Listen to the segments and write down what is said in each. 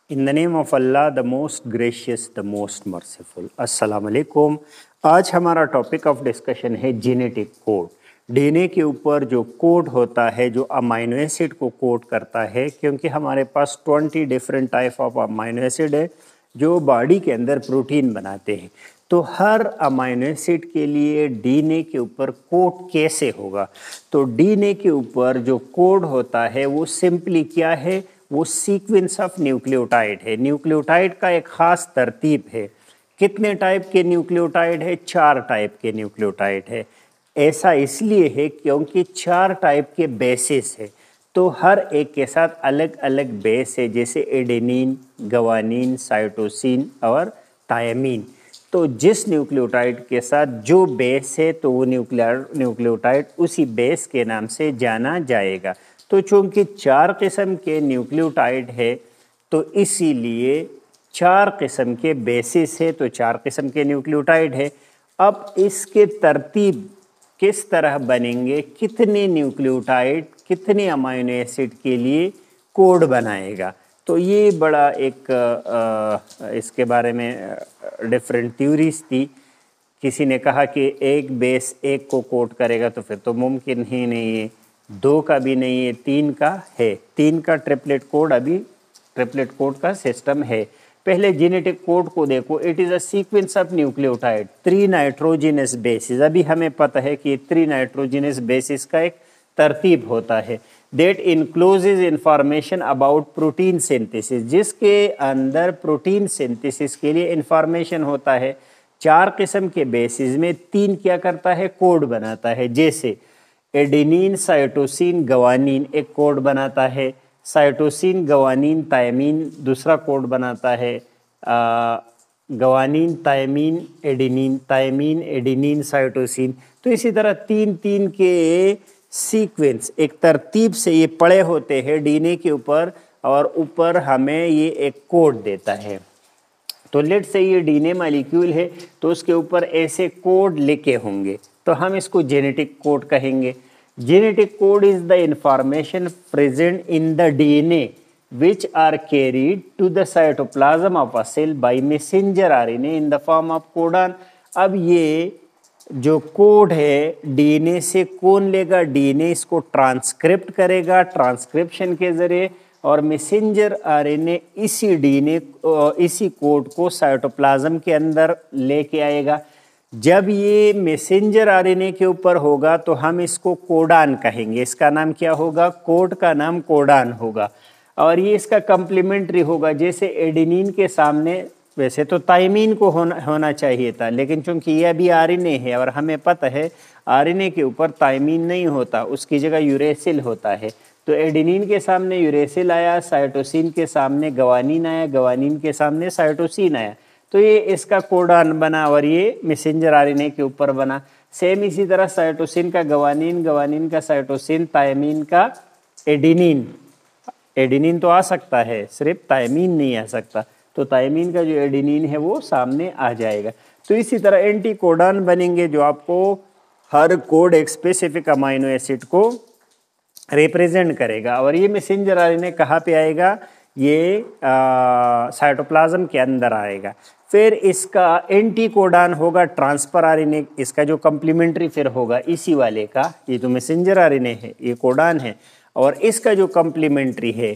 In the name of Allah the most gracious the most merciful. अस्सलाम वालेकुम। आज हमारा टॉपिक ऑफ डिस्कशन है जेनेटिक कोड। डीएनए के ऊपर जो कोड होता है जो अमाइनो एसिड को कोड करता है, क्योंकि हमारे पास 20 different type of amino acid है जो बॉडी के अंदर प्रोटीन बनाते हैं। तो हर अमाइनो एसिड के लिए डीएनए के ऊपर कोड कैसे होगा? तो डीएनए के ऊपर जो कोड होता है वो सिंपली क्या है, वो सीक्वेंस ऑफ न्यूक्लियोटाइड है। न्यूक्लियोटाइड का एक खास तरतीब है। कितने टाइप के न्यूक्लियोटाइड है? 4 टाइप के न्यूक्लियोटाइड है। ऐसा इसलिए है क्योंकि 4 टाइप के बेसिस है, तो हर एक के साथ अलग अलग बेस है, जैसे एडेनिन, गवानीन, साइटोसिन और थायमीन। तो जिस न्यूक्लियोटाइड के साथ जो बेस है तो वो न्यूक्लियोटाइड उसी बेस के नाम से जाना जाएगा। तो चूंकि 4 किस्म के न्यूक्लियोटाइड है तो इसीलिए 4 किस्म के बेसिस है, तो 4 किस्म के न्यूक्लियोटाइड है। अब इसके तरतीब किस तरह बनेंगे, कितने न्यूक्लियोटाइड कितने अमाइनो एसिड के लिए कोड बनाएगा, तो ये बड़ा एक इसके बारे में डिफरेंट थ्योरीज थी। किसी ने कहा कि एक बेस एक को कोड करेगा तो फिर तो मुमकिन ही नहीं है, 2 का भी नहीं है, 3 का है। 3 का ट्रिपलेट कोड, अभी ट्रिपलेट कोड का सिस्टम है। पहले जेनेटिक कोड को देखो, it is a sequence of nucleotide 3 nitrogenous basis. अभी हमें पता है कि 3 नाइट्रोजिनस बेसिस का एक तरतीब होता है that encloses information about protein synthesis, जिसके अंदर प्रोटीन सिंथेसिस के लिए इंफॉर्मेशन होता है। 4 किस्म के बेसिस में 3 क्या करता है, कोड बनाता है। जैसे एडेनिन, साइटोसिन, गवानीन एक कोड बनाता है, साइटोसिन, गवानीन, थायमीन दूसरा कोड बनाता है, guanine, thymine, adenine, thymine, adenine, cytosine. तो इसी तरह 3-3 के सीक्वेंस एक तरतीब से ये पड़े होते हैं डीएनए के ऊपर, और ऊपर हमें ये एक कोड देता है। तो लेट से ये डीएनए मॉलिक्यूल है तो उसके ऊपर ऐसे कोड लिखे होंगे, तो हम इसको जेनेटिक कोड कहेंगे। Genetic code is the information present in the DNA which are carried to the cytoplasm of a cell by messenger RNA in the form of codon. अब ये जो कोड है डीएनए से कौन लेगा? डीएनए इसको transcript करेगा ट्रांसक्रिप्शन के जरिए, और मैसेंजर आरएनए इसी डीएनए इसी कोड को साइटोप्लाज्म के अंदर लेके आएगा। जब ये मैसेंजर आरएनए के ऊपर होगा तो हम इसको कोडान कहेंगे। इसका नाम क्या होगा? कोड का नाम कोडान होगा। और ये इसका कम्प्लीमेंट्री होगा। जैसे एडेनिन के सामने वैसे तो थायमीन को होना चाहिए था, लेकिन चूंकि ये अभी आरएनए है और हमें पता है आरएनए के ऊपर थायमीन नहीं होता, उसकी जगह यूरेसिल होता है। तो एडेनिन के सामने यूरेसिल आया, साइटोसिन के सामने गवानीन आया, गवानीन के सामने साइटोसिन आया, तो ये इसका कोडान बना और ये मैसेंजर आरएनए के ऊपर बना। सेम इसी तरह साइटोसिन का गवानीन, गवानीन का साइटोसिन, थायमीन का एडेनिन। एडेनिन तो आ सकता है, सिर्फ थायमीन नहीं आ सकता, तो थायमीन का जो एडेनिन है वो सामने आ जाएगा। तो इसी तरह एंटी कोडान बनेंगे जो आपको हर कोड एक स्पेसिफिक अमाइनो एसिड को रिप्रेजेंट करेगा। और ये मैसेंजर आरएनए कहाँ पे आएगा? ये साइटोप्लाज्म के अंदर आएगा। फिर इसका एंटी कोडान होगा ट्रांसफर आरएनए, इसका जो कम्प्लीमेंट्री फिर होगा इसी वाले का। ये जो मैसेंजर आरएनए है ये कोडान है, और इसका जो कम्प्लीमेंट्री है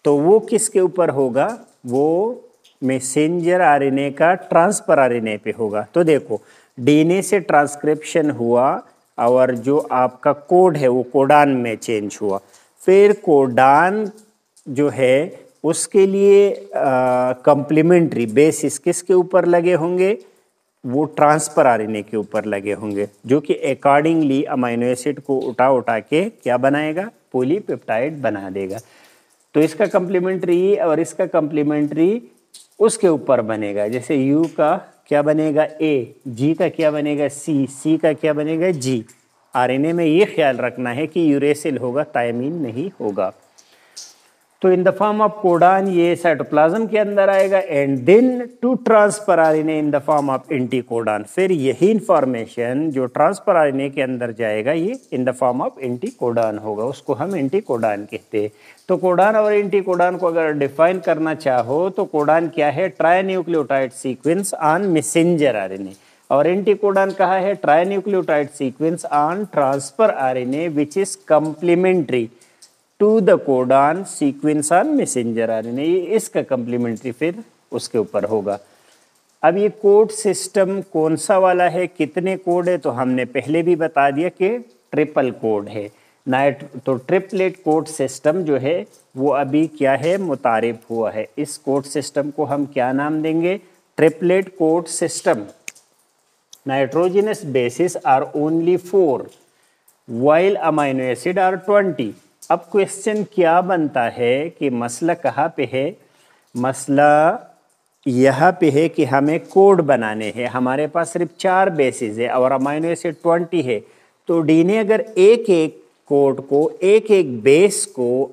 तो वो किसके ऊपर होगा? वो मैसेंजर आरएनए का ट्रांसफर आरएनए पे होगा। तो देखो डीएनए से ट्रांसक्रिप्शन हुआ और जो आपका कोड है वो कोडान में चेंज हुआ। फिर कोडान जो है उसके लिए कम्प्लीमेंट्री बेसिस किसके ऊपर लगे होंगे? वो ट्रांसफर आरएनए के ऊपर लगे होंगे, जो कि अकॉर्डिंगली अमाइनो एसिड को उठा के क्या बनाएगा? पॉलीपेप्टाइड बना देगा। तो इसका कम्प्लीमेंट्री और इसका कम्प्लीमेंट्री उसके ऊपर बनेगा। जैसे यू का क्या बनेगा? ए, जी का क्या बनेगा? सी, सी का क्या बनेगा? जी। आरएनए में ये ख्याल रखना है कि यूरेसिल होगा, थायमीन नहीं होगा। तो in the form of codon ये साइटोप्लाज्म के अंदर आएगा and then to transfer RNA in the form of anticodon. फिर यही इंफॉर्मेशन जो ट्रांसफर आरएनए के अंदर जाएगा ये इन द फॉर्म ऑफ एंटीकोडान होगा, उसको हम एंटीकोडान कहते हैं। तो कोडान और एंटीकोडान को अगर डिफाइन करना चाहो तो कोडान क्या है, trinucleotide sequence on messenger RNA, और एंटीकोडान कहा है trinucleotide sequence on transfer RNA which is complementary to the codon sequence on messenger RNA. ये इसका कंप्लीमेंट्री फिर उसके ऊपर होगा। अब ये कोड सिस्टम कौन सा वाला है, कितने कोड है, तो हमने पहले भी बता दिया कि ट्रिपल कोड है। तो ट्रिपलेट कोड सिस्टम जो है वो अभी क्या है, मुतारिफ हुआ है। इस कोड सिस्टम को हम क्या नाम देंगे, triplet code system. Nitrogenous bases are only 4 while amino acid are 20। अब क्वेश्चन क्या बनता है कि मसला कहाँ पे है, मसला यहाँ पे है कि हमें कोड बनाने हैं। हमारे पास सिर्फ 4 बेसिस है और अमाइनो एसिड 20 है। तो डीएनए अगर एक एक कोड को, एक एक बेस को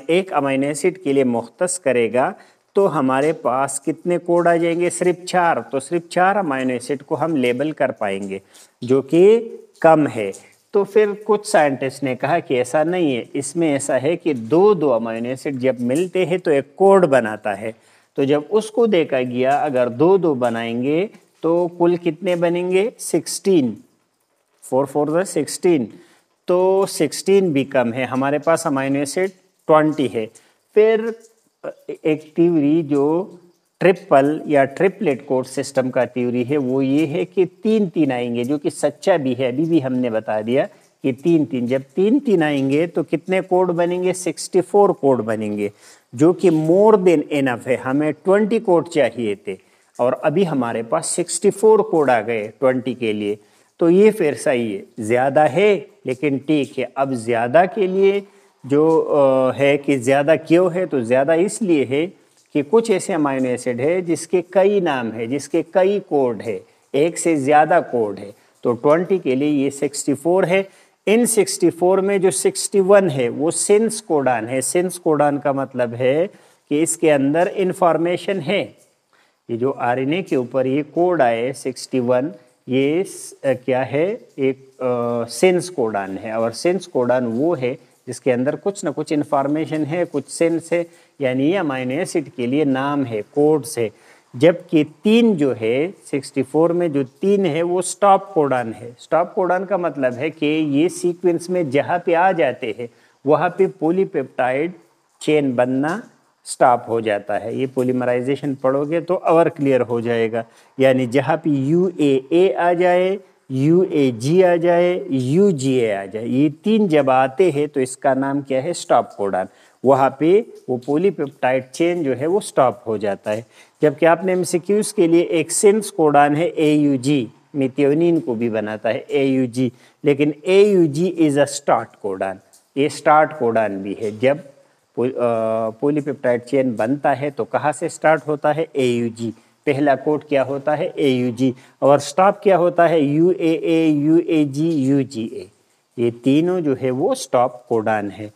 एक अमाइनो एसिड के लिए मुख्तस करेगा तो हमारे पास कितने कोड आ जाएंगे, सिर्फ 4। तो सिर्फ 4 अमाइनो एसिड को हम लेबल कर पाएंगे जो कि कम है। तो फिर कुछ साइंटिस्ट ने कहा कि ऐसा नहीं है, इसमें ऐसा है कि दो अमाइनो एसिड जब मिलते हैं तो एक कोड बनाता है। तो जब उसको देखा गया अगर दो बनाएंगे तो कुल कितने बनेंगे, 16, 4 4 16। तो 16 भी कम है, हमारे पास अमाइनो एसिड 20 है। फिर एक थ्योरी जो ट्रिपल या ट्रिपलेट कोड सिस्टम का थ्योरी है वो ये है कि 3 आएंगे, जो कि सच्चा भी है। अभी भी हमने बता दिया कि 3 जब 3 आएंगे तो कितने कोड बनेंगे, 64 कोड बनेंगे, जो कि मोर देन इनफ है। हमें 20 कोड चाहिए थे और अभी हमारे पास 64 कोड आ गए 20 के लिए। तो ये फिर सही है, ज़्यादा है लेकिन ठीक है। अब ज़्यादा के लिए जो है कि ज़्यादा क्यों है, तो ज़्यादा इसलिए है कि कुछ ऐसे अमाइनो एसिड है जिसके कई नाम है, जिसके कई कोड है, एक से ज़्यादा कोड है। तो 20 के लिए ये 64 है। इन 64 में जो 61 है वो सिंस कोडान है। सिंस कोडान का मतलब है कि इसके अंदर इंफॉर्मेशन है। ये जो आरएनए के ऊपर ये कोड आए 61, ये क्या है, एक सिंस कोडान है। और सिंस कोडान वो है जिसके अंदर कुछ ना कुछ इन्फॉर्मेशन है, कुछ सेंस है, यानी ये अमाइनो एसिड के लिए नाम है, कोड्स है। जबकि 3 जो है 64 में जो 3 है वो स्टॉप कोडान है। स्टॉप कोडान का मतलब है कि ये सीक्वेंस में जहाँ पे आ जाते हैं वहाँ पे पॉलीपेप्टाइड चेन बनना स्टॉप हो जाता है। ये पॉलीमराइजेशन पढ़ोगे तो और क्लियर हो जाएगा। यानी जहाँ पे UAA आ जाए, UAG आ जाए, UGA आ जाए, ये 3 जब आते हैं तो इसका नाम क्या है, स्टॉप कोडान। वहाँ पे वो पॉलीपेप्टाइड चेन जो है वो स्टॉप हो जाता है। जबकि आपने एमसीक्यूज के लिए एक सिंस कोडान है AUG, मिथियोनिन को भी बनाता है AUG, लेकिन AUG is a start codon. ये स्टार्ट कोडान भी है। जब पॉलीपेप्टाइड चेन बनता है तो कहाँ से स्टार्ट होता है, AUG। पहला कोड क्या होता है, AUG, और स्टॉप क्या होता है, UAA, UAG, UGA। ये तीनों जो है वो स्टॉप कोडान है।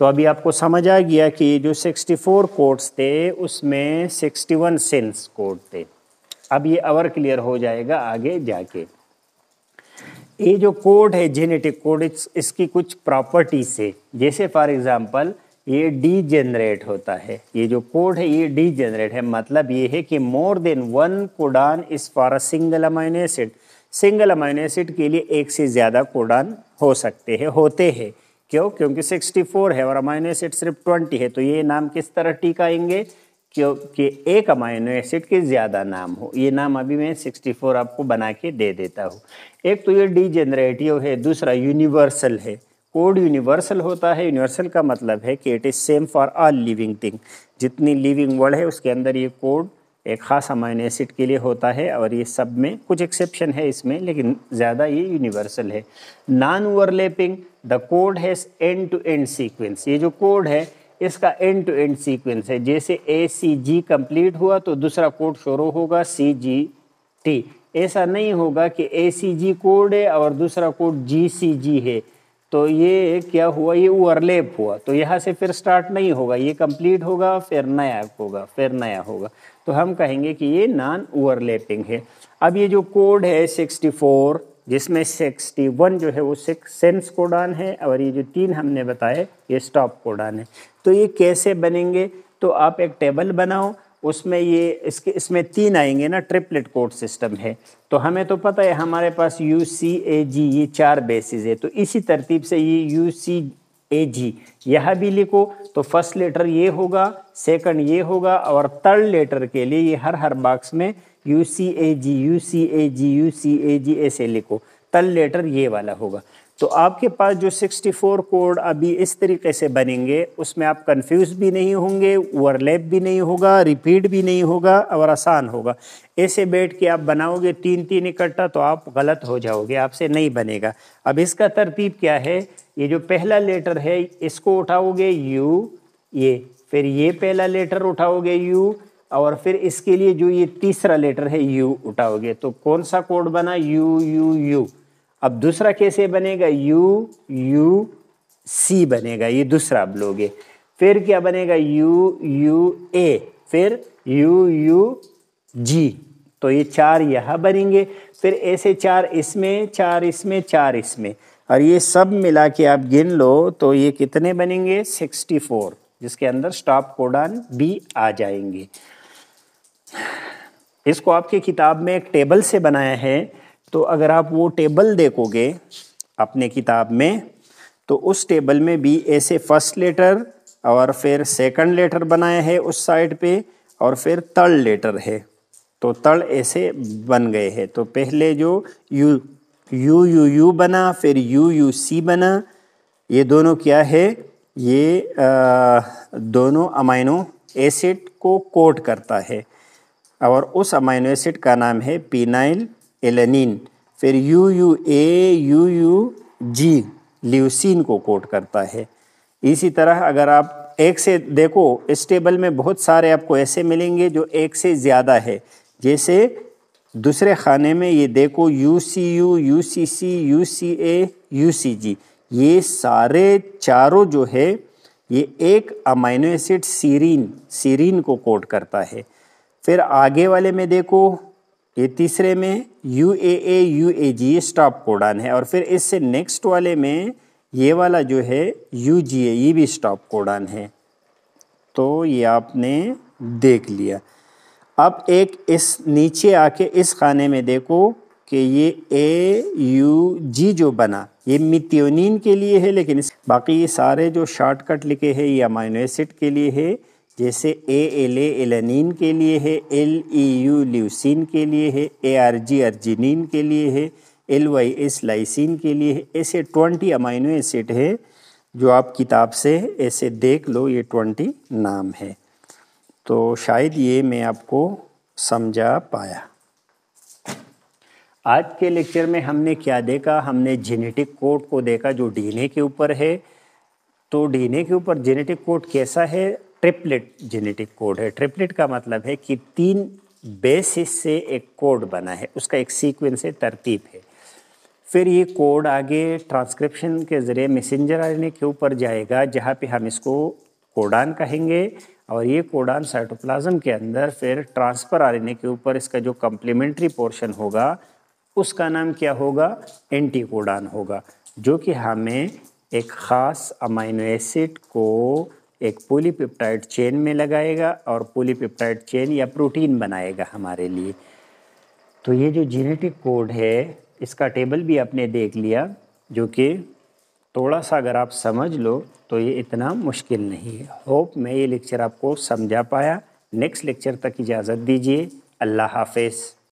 तो अभी आपको समझ आ गया कि जो 64 कोड्स थे उसमें 61 सिंस कोड थे। अब ये और क्लियर हो जाएगा आगे जाके। ये जो कोड है जेनेटिक कोड, इसकी कुछ प्रॉपर्टीज है। जैसे फॉर एग्जांपल ये डीजेनरेट होता है। ये जो कोड है ये डीजेनरेट है, मतलब ये है कि more than 1 codon is for a single amino acid. Single amino acid के लिए एक से ज़्यादा कोडान हो सकते हैं, होते हैं। क्यों? क्योंकि 64 है और अमाइनो एसिड सिर्फ 20 है। तो ये नाम किस तरह टिकाएंगे, क्योंकि एक अमाइनो एसिड के ज़्यादा नाम हो। ये नाम अभी मैं 64 आपको बना के दे देता हूँ। एक तो ये डीजेनरेटिव है, दूसरा यूनिवर्सल है। कोड यूनिवर्सल होता है। यूनिवर्सल का मतलब है कि it is same for all living thing. जितनी लिविंग वर्ल्ड है उसके अंदर ये कोड एक ख़ास अमाइनो एसिड के लिए होता है, और ये सब में कुछ एक्सेप्शन है इसमें, लेकिन ज़्यादा ये यूनिवर्सल है। Non overlapping, the code has end to end sequence. ये जो कोड है इसका एंड टू एंड सीक्वेंस है। जैसे ACG कंप्लीट हुआ तो दूसरा कोड शुरू होगा CGT। ऐसा नहीं होगा कि ACG कोड है और दूसरा कोड GCG है। तो ये क्या हुआ, ये ओवरलैप हुआ, तो यहाँ से फिर स्टार्ट नहीं होगा, ये कंप्लीट होगा फिर नया होगा फिर नया होगा, तो हम कहेंगे कि ये नॉन ओवरलैपिंग है। अब ये जो कोड है 64, जिसमें 61 जो है वो सेंस कोडान है और ये जो 3 हमने बताए ये स्टॉप कोडान है। तो ये कैसे बनेंगे, तो आप एक टेबल बनाओ, उसमें ये इसमें 3 आएंगे ना, ट्रिपलेट कोड सिस्टम है। तो हमें तो पता है हमारे पास UCAG ये 4 बेसिस है, तो इसी तरतीब से ये UCAG यह भी लिखो, तो फर्स्ट लेटर ये होगा, सेकंड ये होगा, और थर्ड लेटर के लिए ये हर बॉक्स में UCAG UCAG UCAG ऐसे लिखो, थर्ड लेटर ये वाला होगा। तो आपके पास जो 64 कोड अभी इस तरीके से बनेंगे, उसमें आप कंफ्यूज भी नहीं होंगे, ओवरलैप भी नहीं होगा, रिपीट भी नहीं होगा और आसान होगा। ऐसे बैठ के आप बनाओगे 3 इकट्ठा तो आप गलत हो जाओगे, आपसे नहीं बनेगा। अब इसका तरतीब क्या है, ये जो पहला लेटर है इसको उठाओगे U, ये फिर ये पहला लेटर उठाओगे U, और फिर इसके लिए जो ये तीसरा लेटर है U उठाओगे, तो कौन सा कोड बना, U। अब दूसरा कैसे बनेगा, UC बनेगा, ये दूसरा आप लोगे। फिर क्या बनेगा, UA, फिर UG, तो ये 4 यहाँ बनेंगे, फिर ऐसे 4 इसमें, 4 इसमें, 4 इसमें, और ये सब मिला के आप गिन लो तो ये कितने बनेंगे, 64, जिसके अंदर स्टॉप कोडान भी आ जाएंगे। इसको आपके किताब में एक टेबल से बनाया है, तो अगर आप वो टेबल देखोगे अपने किताब में, तो उस टेबल में भी ऐसे फर्स्ट लेटर और फिर सेकंड लेटर बनाया है उस साइड पे, और फिर थर्ड लेटर है, तो थर्ड ऐसे बन गए हैं। तो पहले जो यू बना, फिर UC बना, ये दोनों क्या है, ये दोनों अमाइनो एसिड को कोड करता है, और उस अमाइनो एसिड का नाम है फिनाइल एलेनिन। फिर UUG ल्यूसीन को कोड करता है। इसी तरह अगर आप एक से देखो, इस टेबल में बहुत सारे आपको ऐसे मिलेंगे जो एक से ज़्यादा है, जैसे दूसरे खाने में ये देखो UCU, UCC, UCA, UCG, ये सारे चारों जो है ये एक अमाइनो एसिड सीरीन को कोड करता है। फिर आगे वाले में देखो, ये तीसरे में UAA, UAG ये स्टॉप कोडान है, और फिर इससे नेक्स्ट वाले में ये वाला जो है UGA ये भी स्टॉप कोडान है। तो ये आपने देख लिया। अब एक इस नीचे आके इस खाने में देखो कि ये AUG जो बना ये मिथियोनिन के लिए है, लेकिन बाकी ये सारे जो शॉर्टकट लिखे हैं ये अमाइनो एसिड के लिए है, जैसे ALA एलेनिन के लिए है, LEU ल्यूसीन के लिए है, ARG अर्जिनिन के लिए है, LYS लाइसिन के लिए है। ऐसे 20 अमाइनो एसिड है जो आप किताब से ऐसे देख लो, ये 20 नाम है। तो शायद ये मैं आपको समझा पाया। आज के लेक्चर में हमने क्या देखा, हमने जेनेटिक कोड को देखा जो DNA के ऊपर है। तो DNA के ऊपर जेनेटिक कोड कैसा है, ट्रिपलेट जेनेटिक कोड है। ट्रिपलेट का मतलब है कि 3 बेसिस से एक कोड बना है, उसका एक सीक्वेंस है, तरतीब है। फिर ये कोड आगे ट्रांसक्रिप्शन के ज़रिए मैसेंजर RNA के ऊपर जाएगा, जहाँ पे हम इसको कोडान कहेंगे, और ये कोडान साइटोप्लाज्म के अंदर फिर ट्रांसफर RNA के ऊपर इसका जो कम्प्लीमेंट्री पोर्शन होगा उसका नाम क्या होगा, एंटीकोडान होगा, जो कि हमें एक ख़ास अमाइनो एसिड को एक पॉलीपेप्टाइड चेन में लगाएगा और पॉलीपेप्टाइड चेन या प्रोटीन बनाएगा हमारे लिए। तो ये जो जेनेटिक कोड है इसका टेबल भी आपने देख लिया, जो कि थोड़ा सा अगर आप समझ लो तो ये इतना मुश्किल नहीं है। होप मैं ये लेक्चर आपको समझा पाया। नेक्स्ट लेक्चर तक इजाज़त दीजिए। अल्लाह हाफ़िज़।